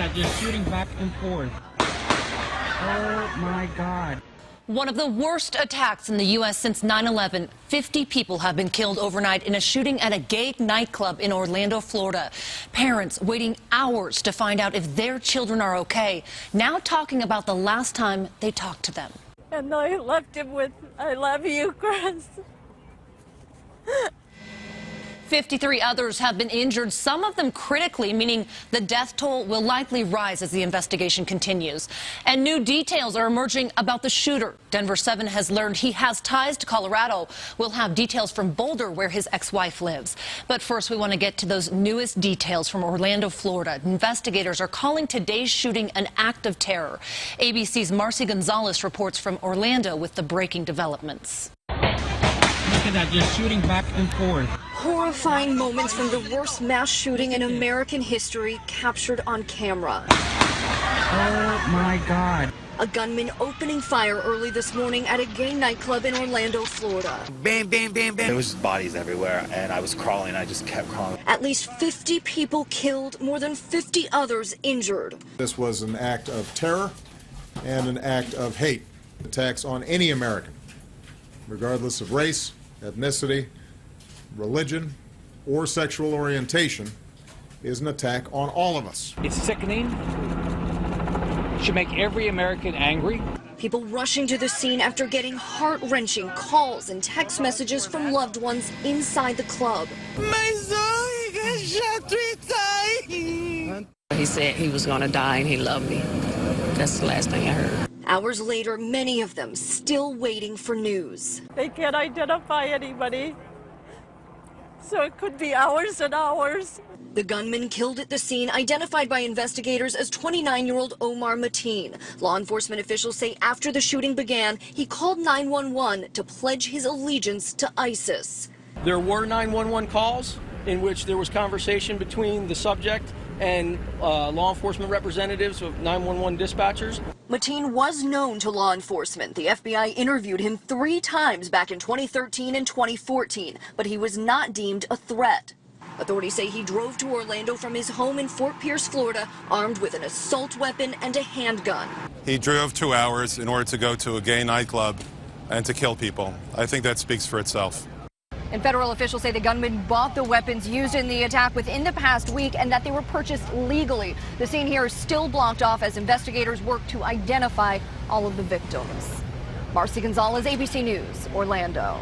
that, just shooting back and forth. Oh my God. One of the worst attacks in the U.S. since 9/11. 50 people have been killed overnight in a shooting at a gay nightclub in Orlando, Florida. Parents waiting hours to find out if their children are okay, now talking about the last time they talked to them. And I left him with, "I love you, Chris." 53 others have been injured, some of them critically, meaning the death toll will likely rise as the investigation continues. And new details are emerging about the shooter. Denver 7 has learned he has ties to Colorado. We'll have details from Boulder, where his ex-wife lives. But first, we want to get to those newest details from Orlando, Florida. Investigators are calling today's shooting an act of terror. ABC's Marcy Gonzalez reports from Orlando with the breaking developments. Look at that, just shooting back and forth. Horrifying moments from the worst mass shooting in American history captured on camera. Oh my God. A gunman opening fire early this morning at a gay nightclub in Orlando, Florida. Bam, bam, bam, bam. There was bodies everywhere, and I was crawling. I just kept crawling. At least 50 people killed, more than 50 others injured. This was an act of terror and an act of hate. Attacks on any American, regardless of race, ethnicity, religion, or sexual orientation, is an attack on all of us. It's sickening. Should make every American angry. People rushing to the scene after getting heart-wrenching calls and text messages from loved ones inside the club. My son, he got shot 3 times. He said he was going to die and he loved me. That's the last thing I heard. Hours later, many of them still waiting for news. They can't identify anybody, so it could be hours and hours. The gunman killed at the scene, identified by investigators as 29-year-old Omar Mateen. Law enforcement officials say after the shooting began, he called 911 to pledge his allegiance to ISIS. There were 911 calls in which there was conversation between the subject and law enforcement representatives of 911 dispatchers. Mateen was known to law enforcement. The FBI interviewed him 3 times back in 2013 and 2014, but he was not deemed a threat. Authorities say he drove to Orlando from his home in Fort Pierce, Florida, armed with an assault weapon and a handgun. He drove 2 hours in order to go to a gay nightclub and to kill people. I think that speaks for itself. And federal officials say the gunman bought the weapons used in the attack within the past week and that they were purchased legally. The scene here is still blocked off as investigators work to identify all of the victims. Marcy Gonzalez, ABC News, Orlando.